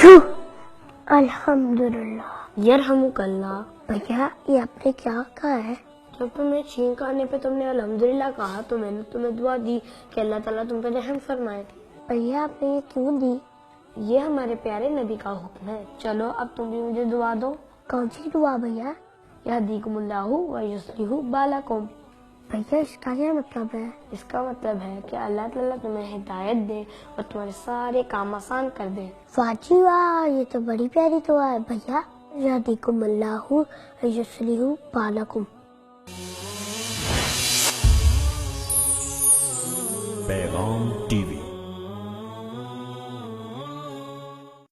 अच्छू अल्हम्दुलिल्लाह। यरहमुकल्लाह। भैया ये आपने क्या कहा है? जब तुम्हें छींक आने पे तुमने अल्हम्दुलिल्लाह कहा तो मैंने तुम्हें दुआ दी कि अल्लाह ताला तुम पे रहम फरमाए। भैया आपने ये क्यों दी? ये हमारे प्यारे नबी का हुक्म है। चलो अब तुम भी मुझे दुआ दो। कौन सी दुआ भैया? यहदीकुमुल्लाहु व युस्लिहु बालकुम। भैया इसका क्या मतलब है? इसका मतलब है कि अल्लाह ताला तुम्हें हिदायत दे और तुम्हारे सारे काम आसान कर दे। वाह जी वाह, ये तो बड़ी प्यारी दुआ है भैया। यहदीकुमुल्लाहु व युस्लिहु बालकुम।